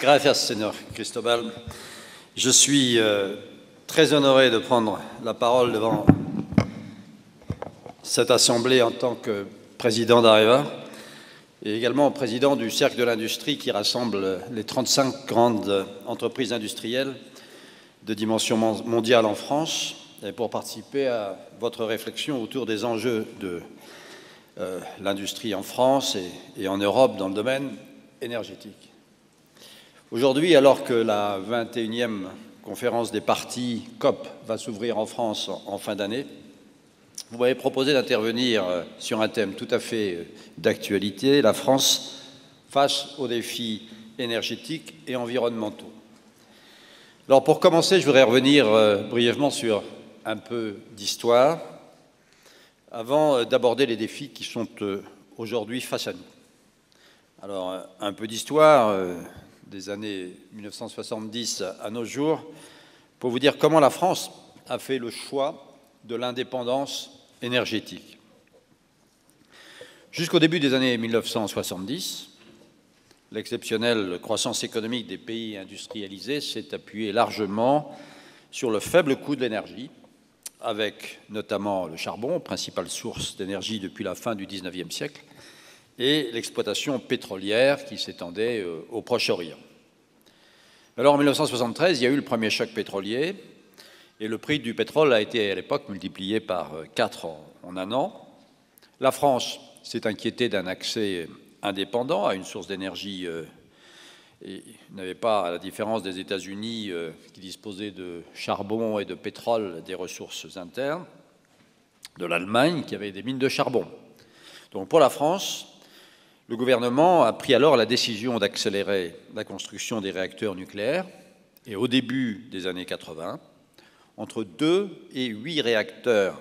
Gracias, señor Cristobal. Je suis très honoré de prendre la parole devant cette assemblée en tant que président d'Areva et également président du Cercle de l'Industrie qui rassemble les 35 grandes entreprises industrielles de dimension mondiale en France et pour participer à votre réflexion autour des enjeux de l'industrie en France et en Europe dans le domaine énergétique. Aujourd'hui, alors que la 21e conférence des parties COP va s'ouvrir en France en fin d'année, vous m'avez proposé d'intervenir sur un thème tout à fait d'actualité, la France face aux défis énergétiques et environnementaux. Alors pour commencer, je voudrais revenir brièvement sur un peu d'histoire avant d'aborder les défis qui sont aujourd'hui face à nous. Alors un peu d'histoire des années 1970 à nos jours pour vous dire comment la France a fait le choix de l'indépendance énergétique. Jusqu'au début des années 1970, l'exceptionnelle croissance économique des pays industrialisés s'est appuyée largement sur le faible coût de l'énergie, avec notamment le charbon, principale source d'énergie depuis la fin du XIXe siècle, et l'exploitation pétrolière qui s'étendait au Proche-Orient. Alors en 1973, il y a eu le premier choc pétrolier, et le prix du pétrole a été à l'époque multiplié par 4 en un an. La France s'est inquiétée d'un accès indépendant à une source d'énergie et n'avait pas, à la différence des États-Unis qui disposaient de charbon et de pétrole, des ressources internes, de l'Allemagne qui avait des mines de charbon. Donc pour la France, le gouvernement a pris alors la décision d'accélérer la construction des réacteurs nucléaires et au début des années 80, entre 2 et 8 réacteurs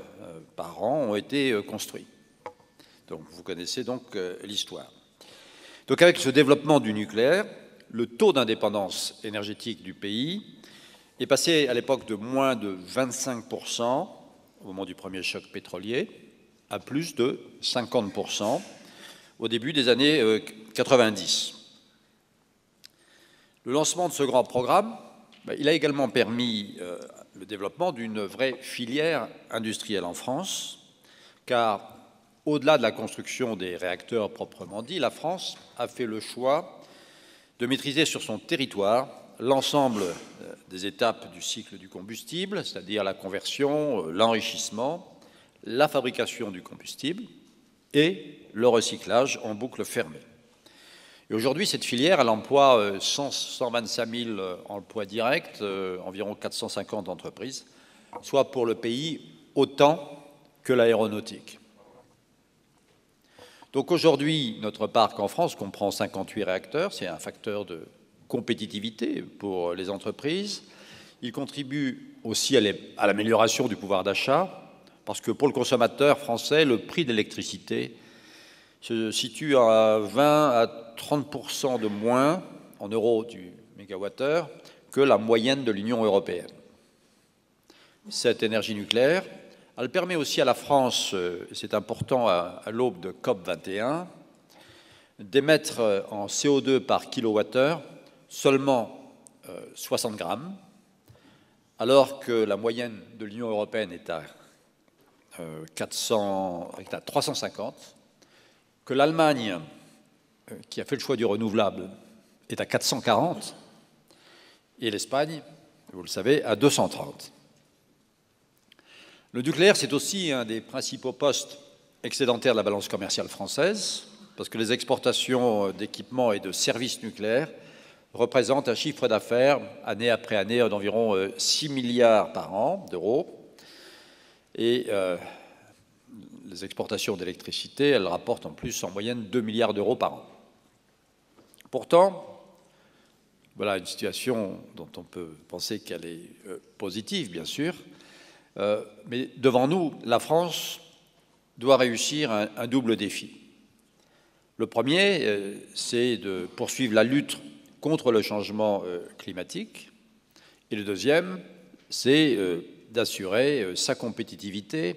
par an ont été construits. Donc, vous connaissez donc l'histoire. Donc, avec ce développement du nucléaire, le taux d'indépendance énergétique du pays est passé à l'époque de moins de 25% au moment du premier choc pétrolier à plus de 50% au début des années 90. Le lancement de ce grand programme, il a également permis le développement d'une vraie filière industrielle en France, car au-delà de la construction des réacteurs proprement dit, la France a fait le choix de maîtriser sur son territoire l'ensemble des étapes du cycle du combustible, c'est-à-dire la conversion, l'enrichissement, la fabrication du combustible et le recyclage en boucle fermée. Et aujourd'hui, cette filière, elle emploie 125 000 emplois directs, environ 450 entreprises, soit pour le pays autant que l'aéronautique. Donc aujourd'hui, notre parc en France comprend 58 réacteurs, c'est un facteur de compétitivité pour les entreprises. Il contribue aussi à l'amélioration du pouvoir d'achat, parce que pour le consommateur français, le prix de l'électricité se situe à 20 à 30% de moins en euros du mégawattheure que la moyenne de l'Union européenne. Cette énergie nucléaire, elle permet aussi à la France, c'est important à l'aube de COP21, d'émettre en CO2 par kilowattheure seulement 60 grammes, alors que la moyenne de l'Union européenne est à 350, que l'Allemagne, qui a fait le choix du renouvelable, est à 440, et l'Espagne, vous le savez, à 230. Le nucléaire, c'est aussi un des principaux postes excédentaires de la balance commerciale française, parce que les exportations d'équipements et de services nucléaires représentent un chiffre d'affaires, année après année, d'environ 6 milliards par an d'euros, et les exportations d'électricité, elles rapportent en plus en moyenne 2 milliards d'euros par an. Pourtant, voilà une situation dont on peut penser qu'elle est positive, bien sûr, mais devant nous, la France doit réussir un double défi. Le premier, c'est de poursuivre la lutte contre le changement climatique, et le deuxième, c'est d'assurer sa compétitivité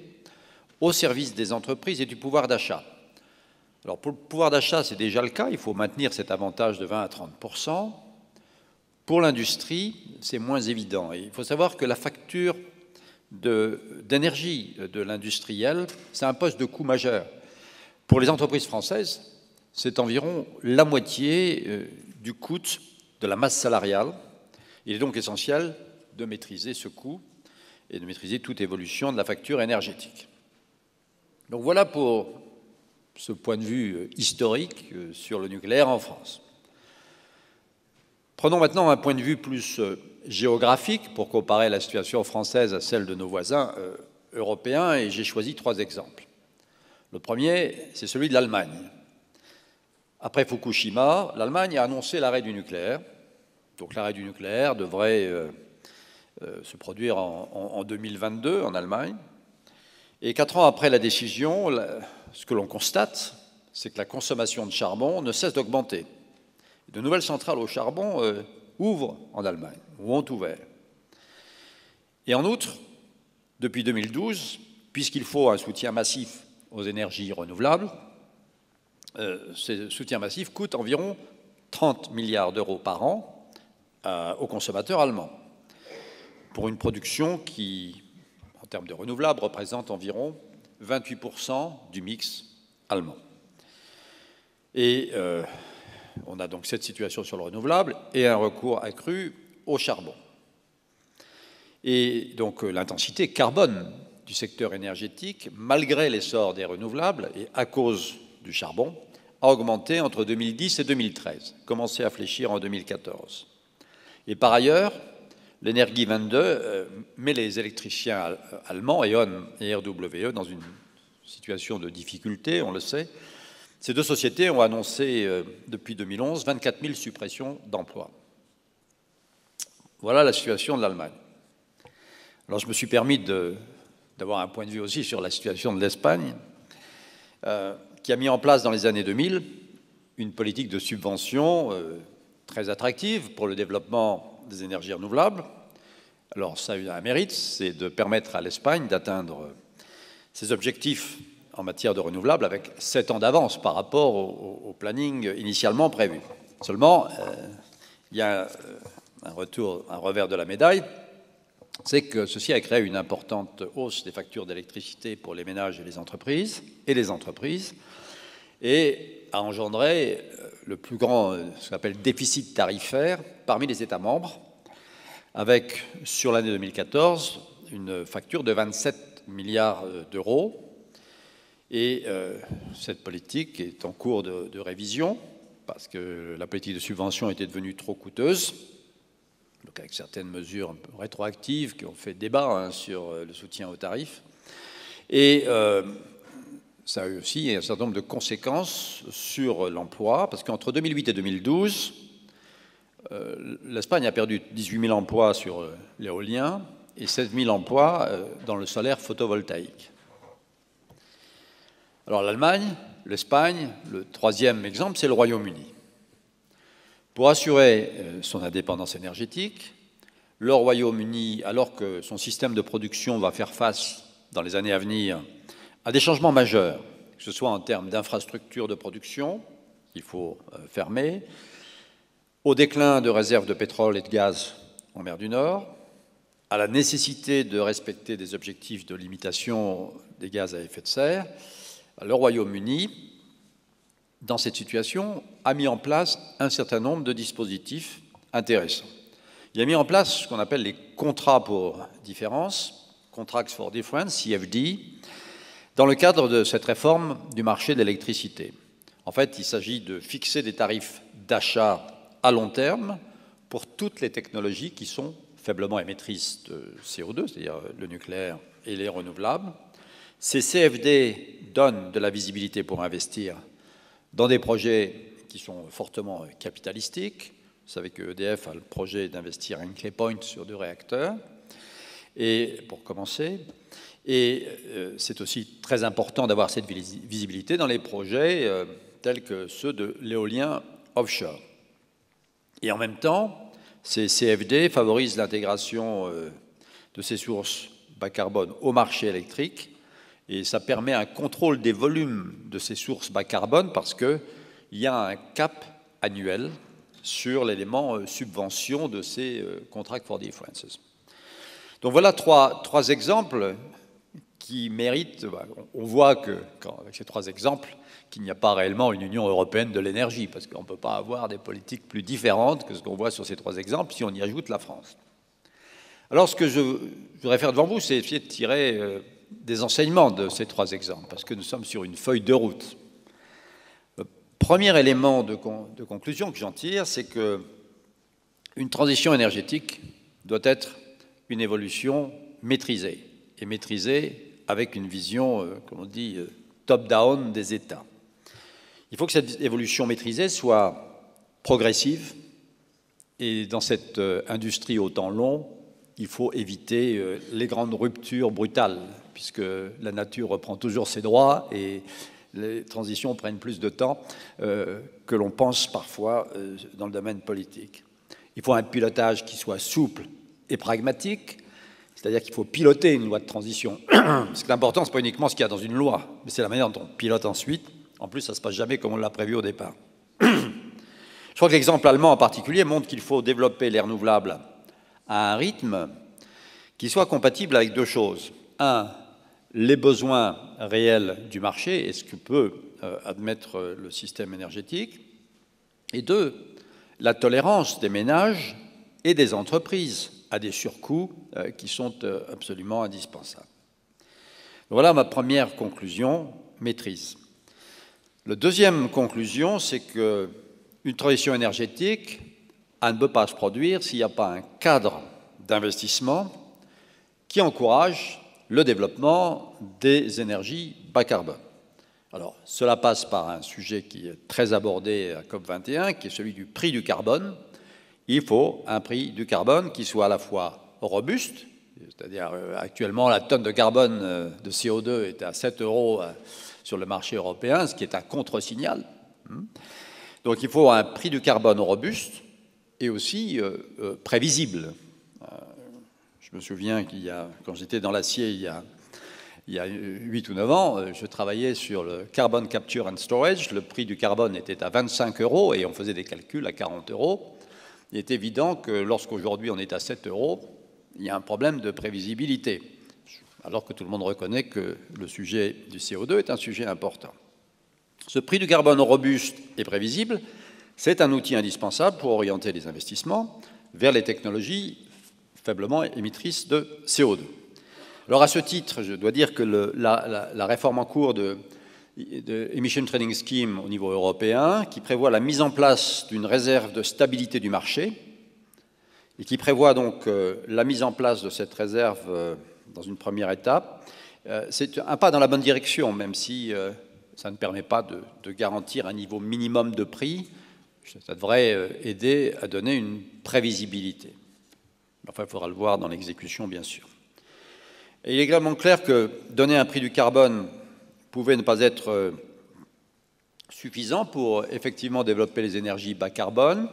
au service des entreprises et du pouvoir d'achat. Alors pour le pouvoir d'achat, c'est déjà le cas, il faut maintenir cet avantage de 20 à 30%. Pour l'industrie, c'est moins évident. Et il faut savoir que la facture d'énergie de l'industriel, c'est un poste de coût majeur. Pour les entreprises françaises, c'est environ la moitié du coût de la masse salariale. Il est donc essentiel de maîtriser ce coût et de maîtriser toute évolution de la facture énergétique. Donc voilà pour ce point de vue historique sur le nucléaire en France. Prenons maintenant un point de vue plus géographique pour comparer la situation française à celle de nos voisins européens, et j'ai choisi 3 exemples. Le premier, c'est celui de l'Allemagne. Après Fukushima, l'Allemagne a annoncé l'arrêt du nucléaire. Donc l'arrêt du nucléaire devrait se produire en 2022 en Allemagne. Et 4 ans après la décision, ce que l'on constate, c'est que la consommation de charbon ne cesse d'augmenter. De nouvelles centrales au charbon ouvrent en Allemagne, ou ont ouvert. Et en outre, depuis 2012, puisqu'il faut un soutien massif aux énergies renouvelables, ce soutien massif coûte environ 30 milliards d'euros par an aux consommateurs allemands, pour une production qui, en termes de renouvelables, représente environ 28% du mix allemand. Et on a donc cette situation sur le renouvelable et un recours accru au charbon. Et donc l'intensité carbone du secteur énergétique, malgré l'essor des renouvelables et à cause du charbon, a augmenté entre 2010 et 2013, commencé à fléchir en 2014. Et par ailleurs, l'Energie 22 met les électriciens allemands, E.ON et RWE, dans une situation de difficulté, on le sait. Ces 2 sociétés ont annoncé depuis 2011 24 000 suppressions d'emplois. Voilà la situation de l'Allemagne. Alors je me suis permis d'avoir un point de vue aussi sur la situation de l'Espagne, qui a mis en place dans les années 2000 une politique de subvention très attractive pour le développement des énergies renouvelables. Alors ça a eu un mérite, c'est de permettre à l'Espagne d'atteindre ses objectifs en matière de renouvelables avec 7 ans d'avance par rapport au planning initialement prévu. Seulement, il y a un revers de la médaille, c'est que ceci a créé une importante hausse des factures d'électricité pour les ménages et les entreprises, et a engendré le plus grand, ce qu'on appelle déficit tarifaire parmi les États membres, avec, sur l'année 2014, une facture de 27 milliards d'euros. Et cette politique est en cours de révision, parce que la politique de subvention était devenue trop coûteuse, donc avec certaines mesures un peu rétroactives qui ont fait débat sur le soutien aux tarifs. Et ça a eu aussi un certain nombre de conséquences sur l'emploi, parce qu'entre 2008 et 2012, l'Espagne a perdu 18 000 emplois sur l'éolien et 16 000 emplois dans le solaire photovoltaïque. Alors l'Allemagne, l'Espagne, le 3e exemple, c'est le Royaume-Uni. Pour assurer son indépendance énergétique, le Royaume-Uni, alors que son système de production va faire face dans les années à venir à des changements majeurs, que ce soit en termes d'infrastructures de production, qu'il faut fermer, au déclin de réserves de pétrole et de gaz en mer du Nord, à la nécessité de respecter des objectifs de limitation des gaz à effet de serre, le Royaume-Uni, dans cette situation, a mis en place un certain nombre de dispositifs intéressants. Il a mis en place ce qu'on appelle les contrats pour différence, Contracts for Difference, CFD, dans le cadre de cette réforme du marché de l'électricité. En fait, il s'agit de fixer des tarifs d'achat à long terme pour toutes les technologies qui sont faiblement émettrices de CO2, c'est-à-dire le nucléaire et les renouvelables. Ces CFD donnent de la visibilité pour investir dans des projets qui sont fortement capitalistiques. Vous savez que EDF a le projet d'investir à Hinkley Point sur 2 réacteurs, et pour commencer. Et c'est aussi très important d'avoir cette visibilité dans les projets tels que ceux de l'éolien offshore. Et en même temps, ces CFD favorisent l'intégration de ces sources bas carbone au marché électrique Et ça permet un contrôle des volumes de ces sources bas carbone parce qu'il y a un cap annuel sur l'élément subvention de ces Contract for Differences. Donc voilà trois exemples qui méritent. On voit avec ces trois exemples qu'il n'y a pas réellement une Union européenne de l'énergie, parce qu'on ne peut pas avoir des politiques plus différentes que ce qu'on voit sur ces trois exemples si on y ajoute la France. Alors ce que je voudrais faire devant vous, c'est essayer de tirer des enseignements de ces trois exemples, parce que nous sommes sur une feuille de route. Le premier élément de conclusion que j'en tire, c'est qu'une transition énergétique doit être une évolution maîtrisée, et maîtrisée avec une vision, comme on dit, top-down des États. Il faut que cette évolution maîtrisée soit progressive, et dans cette industrie au temps long, il faut éviter les grandes ruptures brutales, puisque la nature reprend toujours ses droits et les transitions prennent plus de temps que l'on pense parfois dans le domaine politique. Il faut un pilotage qui soit souple et pragmatique, c'est-à-dire qu'il faut piloter une loi de transition. Ce qui est important, ce n'est pas uniquement ce qu'il y a dans une loi, mais c'est la manière dont on pilote ensuite. En plus, ça ne se passe jamais comme on l'a prévu au départ. Je crois que l'exemple allemand en particulier montre qu'il faut développer les renouvelables à un rythme qui soit compatible avec deux choses. Un, les besoins réels du marché et ce que peut admettre le système énergétique. Et deux, la tolérance des ménages et des entreprises à des surcoûts qui sont absolument indispensables. Voilà ma première conclusion, maîtrise. La deuxième conclusion, c'est qu'une transition énergétique, elle ne peut pas se produire s'il n'y a pas un cadre d'investissement qui encourage le développement des énergies bas carbone. Alors, cela passe par un sujet qui est très abordé à COP21, qui est celui du prix du carbone. Il faut un prix du carbone qui soit à la fois robuste, c'est-à-dire actuellement la tonne de carbone de CO2 est à 7 € sur le marché européen, ce qui est un contre-signal. Donc il faut un prix du carbone robuste et aussi prévisible. Je me souviens quand j'étais dans l'acier il y a 8 ou 9 ans, je travaillais sur le Carbon Capture and Storage. Le prix du carbone était à 25 € et on faisait des calculs à 40 €. Il est évident que lorsqu'aujourd'hui on est à 7 €, il y a un problème de prévisibilité, alors que tout le monde reconnaît que le sujet du CO2 est un sujet important. Ce prix du carbone robuste et prévisible, c'est un outil indispensable pour orienter les investissements vers les technologies faiblement émettrices de CO2. Alors à ce titre, je dois dire que la réforme en cours de Emission Trading Scheme au niveau européen, qui prévoit la mise en place d'une réserve de stabilité du marché, et qui prévoit donc la mise en place de cette réserve dans une première étape, c'est un pas dans la bonne direction, même si ça ne permet pas de garantir un niveau minimum de prix. Ça devrait aider à donner une prévisibilité. Enfin, il faudra le voir dans l'exécution, bien sûr. Et il est également clair que donner un prix du carbone pouvait ne pas être suffisant pour effectivement développer les énergies bas carbone.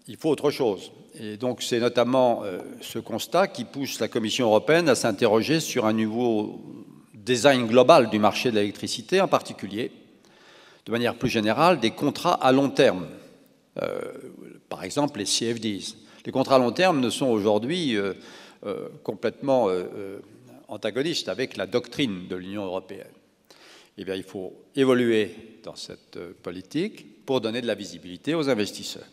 Il faut autre chose. Et donc c'est notamment ce constat qui pousse la Commission européenne à s'interroger sur un nouveau design global du marché de l'électricité, en particulier, de manière plus générale, des contrats à long terme. Par exemple, les CFDs. Les contrats à long terme ne sont aujourd'hui complètement antagonistes avec la doctrine de l'Union européenne. Eh bien, il faut évoluer dans cette politique pour donner de la visibilité aux investisseurs.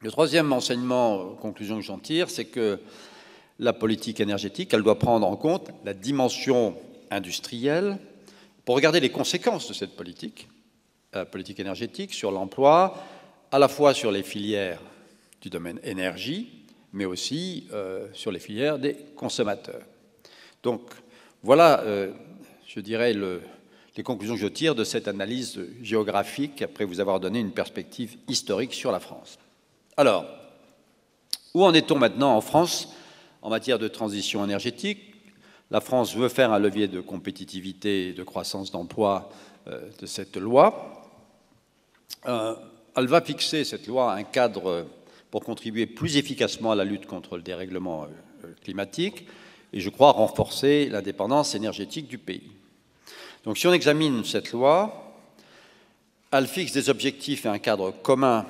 Le troisième enseignement, conclusion que j'en tire, c'est que la politique énergétique, elle doit prendre en compte la dimension industrielle pour regarder les conséquences de cette politique énergétique sur l'emploi, à la fois sur les filières du domaine énergie, mais aussi sur les filières des consommateurs. Donc, voilà, je dirais, les conclusions que je tire de cette analyse géographique, après vous avoir donné une perspective historique sur la France. Alors, où en est-on maintenant en France en matière de transition énergétique? La France veut faire un levier de compétitivité et de croissance d'emploi de cette loi. Elle va fixer, cette loi, un cadre pour contribuer plus efficacement à la lutte contre le dérèglement climatique et je crois renforcer l'indépendance énergétique du pays. Donc si on examine cette loi, elle fixe des objectifs et un cadre commun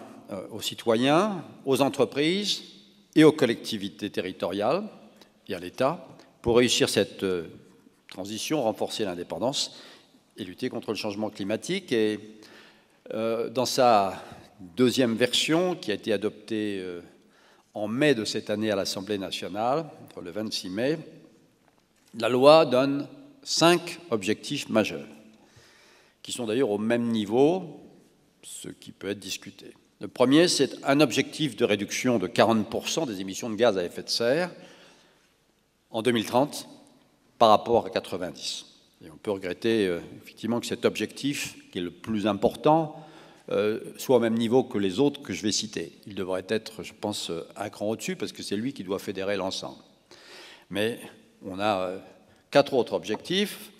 aux citoyens, aux entreprises et aux collectivités territoriales et à l'État pour réussir cette transition, renforcer l'indépendance et lutter contre le changement climatique. Et dans sa deuxième version, qui a été adoptée en mai de cette année à l'Assemblée nationale, le 26 mai, la loi donne 5 objectifs majeurs, qui sont d'ailleurs au même niveau, ce qui peut être discuté. Le premier, c'est un objectif de réduction de 40% des émissions de gaz à effet de serre en 2030 par rapport à 90. Et on peut regretter effectivement que cet objectif, qui est le plus important, soit au même niveau que les autres que je vais citer. Il devrait être, je pense, un cran au-dessus, parce que c'est lui qui doit fédérer l'ensemble. Mais on a 4 autres objectifs.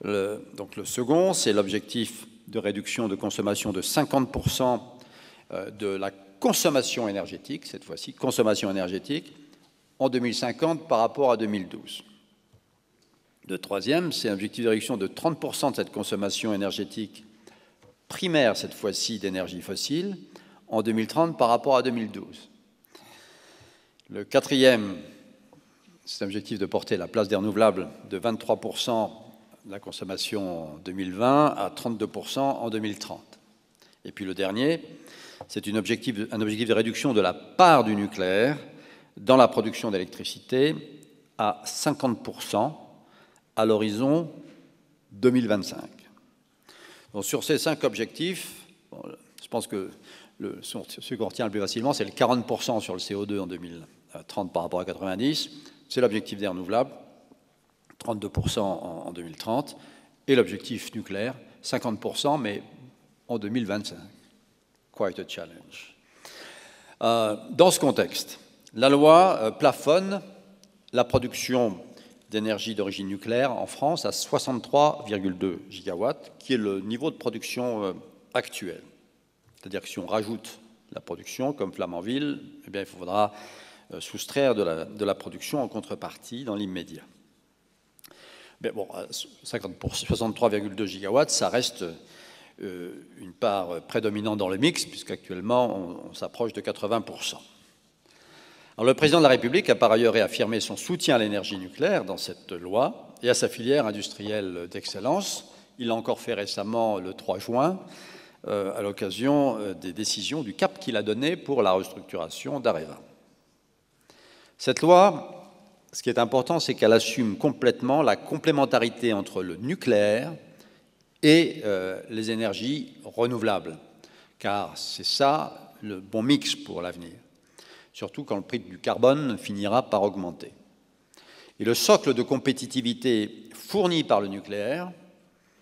Donc le second, c'est l'objectif de réduction de consommation de 50% de la consommation énergétique, cette fois-ci, consommation énergétique, en 2050 par rapport à 2012. Le troisième, c'est un objectif de réduction de 30% de cette consommation énergétique primaire, cette fois-ci d'énergie fossile, en 2030 par rapport à 2012. Le quatrième, c'est un objectif de porter la place des renouvelables de 23% de la consommation en 2020 à 32% en 2030. Et puis le dernier, c'est un objectif de réduction de la part du nucléaire dans la production d'électricité à 50% à l'horizon 2025. Donc, sur ces 5 objectifs, je pense que ce qu'on retient le plus facilement, c'est le 40% sur le CO2 en 2030 par rapport à 90, c'est l'objectif des renouvelables, 32% en 2030, et l'objectif nucléaire, 50%, mais en 2025. Quite a challenge. Dans ce contexte, la loi plafonne la production d'énergie d'origine nucléaire en France à 63,2 gigawatts, qui est le niveau de production actuel. C'est-à-dire que si on rajoute la production, comme Flamanville, eh bien, il faudra soustraire de la production en contrepartie dans l'immédiat. Mais bon, 63,2 gigawatts, ça reste une part prédominante dans le mix, puisqu'actuellement, on s'approche de 80%. Alors, le président de la République a par ailleurs réaffirmé son soutien à l'énergie nucléaire dans cette loi et à sa filière industrielle d'excellence. Il l'a encore fait récemment, le 3 juin, à l'occasion des décisions du cap qu'il a donné pour la restructuration d'Areva. Cette loi, ce qui est important, c'est qu'elle assume complètement la complémentarité entre le nucléaire et les énergies renouvelables, car c'est ça le bon mix pour l'avenir, surtout quand le prix du carbone finira par augmenter. Et le socle de compétitivité fourni par le nucléaire,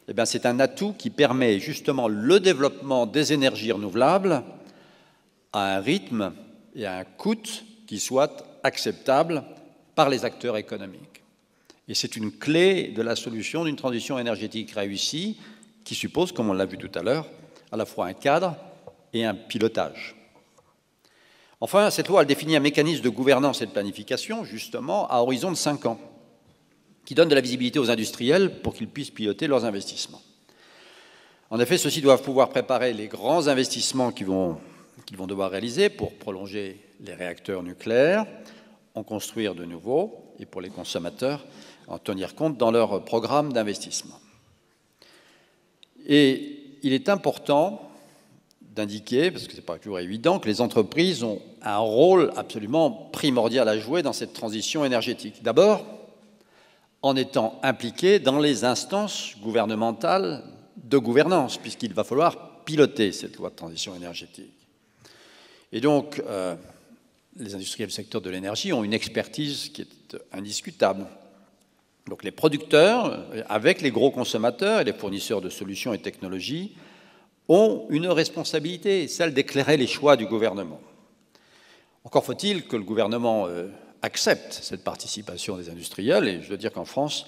eh bien, c'est un atout qui permet justement le développement des énergies renouvelables à un rythme et à un coût qui soit acceptable par les acteurs économiques. Et c'est une clé de la solution d'une transition énergétique réussie qui suppose, comme on l'a vu tout à l'heure, à la fois un cadre et un pilotage. Enfin, cette loi elle définit un mécanisme de gouvernance et de planification, justement, à horizon de 5 ans, qui donne de la visibilité aux industriels pour qu'ils puissent piloter leurs investissements. En effet, ceux-ci doivent pouvoir préparer les grands investissements qu'ils vont devoir réaliser pour prolonger les réacteurs nucléaires, en construire de nouveaux, et pour les consommateurs, en tenir compte dans leur programme d'investissement. Et il est important d'indiquer, parce que ce n'est pas toujours évident, que les entreprises ont un rôle absolument primordial à jouer dans cette transition énergétique. D'abord, en étant impliquées dans les instances gouvernementales de gouvernance, puisqu'il va falloir piloter cette loi de transition énergétique. Et donc, les industriels du secteur de l'énergie ont une expertise qui est indiscutable. Donc les producteurs, avec les gros consommateurs et les fournisseurs de solutions et technologies, ont une responsabilité, celle d'éclairer les choix du gouvernement. Encore faut-il que le gouvernement accepte cette participation des industriels, et je dois dire qu'en France,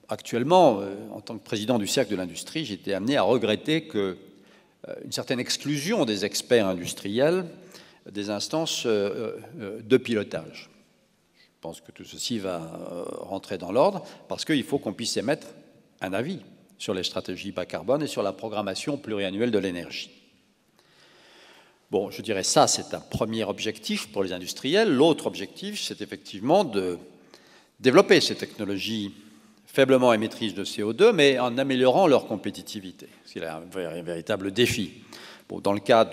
actuellement, en tant que président du cercle de l'industrie, j'ai été amené à regretter qu'une certaine exclusion des experts industriels des instances de pilotage. pense que tout ceci va rentrer dans l'ordre, parce qu'il faut qu'on puisse émettre un avis sur les stratégies bas carbone et sur la programmation pluriannuelle de l'énergie. Bon, je dirais ça, c'est un premier objectif pour les industriels. L'autre objectif, c'est effectivement de développer ces technologies faiblement émettrices de CO2, mais en améliorant leur compétitivité. C'est un véritable défi. Bon, dans le cas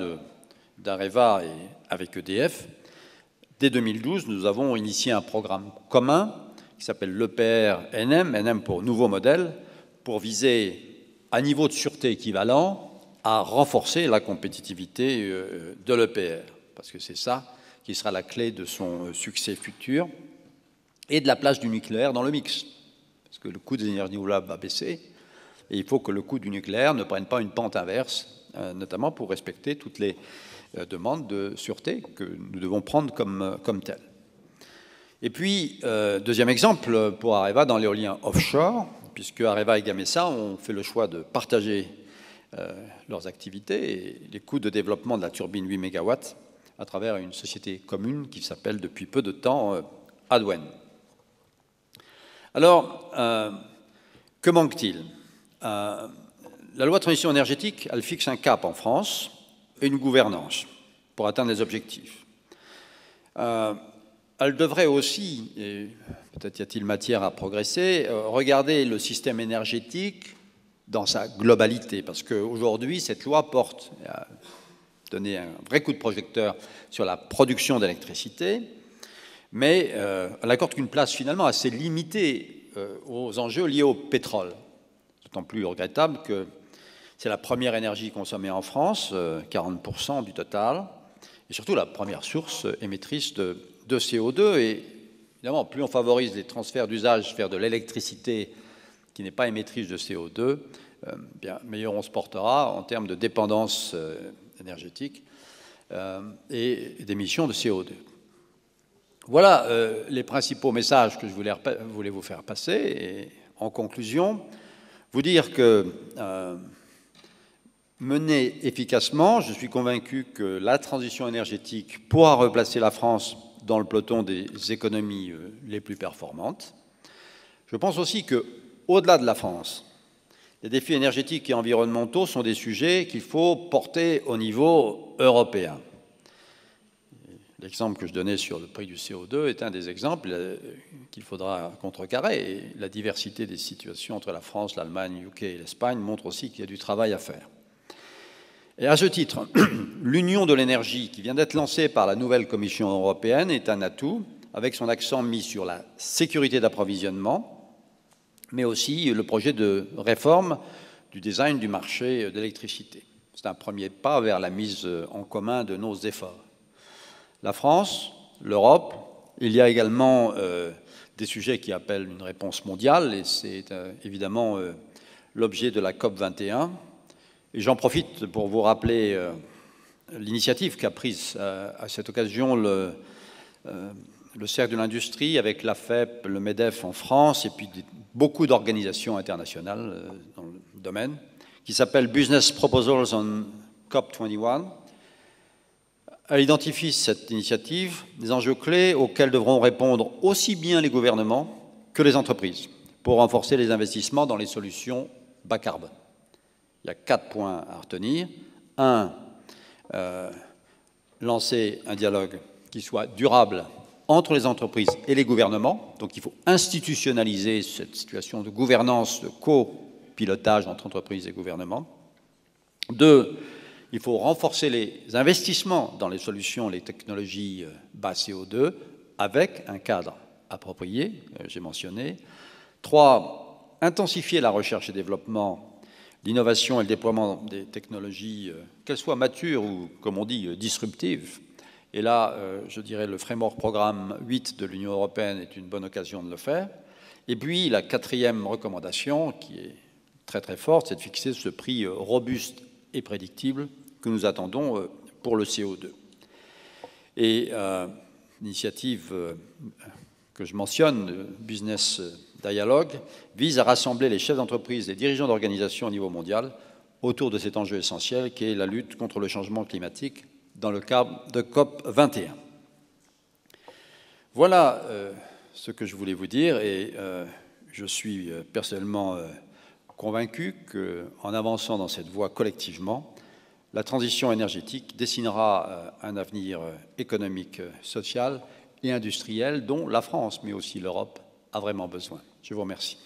d'Areva et avec EDF, dès 2012, nous avons initié un programme commun qui s'appelle l'EPR-NM, NM pour nouveau modèle, pour viser un niveau de sûreté équivalent à renforcer la compétitivité de l'EPR, parce que c'est ça qui sera la clé de son succès futur, et de la place du nucléaire dans le mix, parce que le coût des énergies renouvelables va baisser, et il faut que le coût du nucléaire ne prenne pas une pente inverse, notamment pour respecter toutes les demandes de sûreté que nous devons prendre comme telles. Et puis, deuxième exemple, pour Areva dans l'éolien offshore, puisque Areva et Gamesa ont fait le choix de partager leurs activités et les coûts de développement de la turbine 8 MW à travers une société commune qui s'appelle depuis peu de temps Adwen. Alors, que manque-t-il? La loi de transition énergétique, elle fixe un cap en France et une gouvernance pour atteindre les objectifs. Elle devrait aussi, et peut-être y a-t-il matière à progresser, regarder le système énergétique dans sa globalité, parce qu'aujourd'hui, cette loi porte à donner un vrai coup de projecteur sur la production d'électricité, mais elle accorde qu'une place finalement assez limitée aux enjeux liés au pétrole. D'autant plus regrettable que c'est la première énergie consommée en France, 40% du total, et surtout la première source émettrice de CO2. Et évidemment, plus on favorise les transferts d'usage vers de l'électricité qui n'est pas émettrice de CO2, bien meilleur on se portera en termes de dépendance énergétique et d'émissions de CO2. Voilà les principaux messages que je voulais vous faire passer. Et en conclusion, vous dire que menée efficacement, je suis convaincu que la transition énergétique pourra replacer la France dans le peloton des économies les plus performantes. Je pense aussi qu'au-delà de la France, les défis énergétiques et environnementaux sont des sujets qu'il faut porter au niveau européen. L'exemple que je donnais sur le prix du CO2 est un des exemples qu'il faudra contrecarrer. Et la diversité des situations entre la France, l'Allemagne, le UK et l'Espagne montre aussi qu'il y a du travail à faire. Et à ce titre, l'Union de l'énergie qui vient d'être lancée par la nouvelle Commission européenne est un atout, avec son accent mis sur la sécurité d'approvisionnement, mais aussi le projet de réforme du design du marché de l'électricité. C'est un premier pas vers la mise en commun de nos efforts. La France, l'Europe, il y a également des sujets qui appellent une réponse mondiale, et c'est évidemment l'objet de la COP21. Et j'en profite pour vous rappeler l'initiative qu'a prise à cette occasion le Cercle de l'Industrie avec l'AFEP, le MEDEF en France, et puis beaucoup d'organisations internationales dans le domaine, qui s'appelle Business Proposals on COP21. Elle identifie cette initiative des enjeux clés auxquels devront répondre aussi bien les gouvernements que les entreprises pour renforcer les investissements dans les solutions bas carbone. Il y a 4 points à retenir. 1, lancer un dialogue qui soit durable entre les entreprises et les gouvernements. Donc il faut institutionnaliser cette situation de gouvernance, de copilotage entre entreprises et gouvernements. 2, il faut renforcer les investissements dans les solutions, les technologies bas CO2 avec un cadre approprié, j'ai mentionné. 3, intensifier la recherche et développement, l'innovation et le déploiement des technologies, qu'elles soient matures ou, comme on dit, disruptives. Et là, je dirais le framework programme 8 de l'Union européenne est une bonne occasion de le faire. Et puis, la 4e recommandation, qui est très très forte, c'est de fixer ce prix robuste et prédictible que nous attendons pour le CO2. Et l'initiative que je mentionne, le Business Dialogue, vise à rassembler les chefs d'entreprise et les dirigeants d'organisations au niveau mondial autour de cet enjeu essentiel qui est la lutte contre le changement climatique dans le cadre de COP21. Voilà ce que je voulais vous dire, et je suis personnellement convaincu qu'en avançant dans cette voie collectivement, la transition énergétique dessinera un avenir économique, social et industriel dont la France, mais aussi l'Europe, a vraiment besoin. Je vous remercie.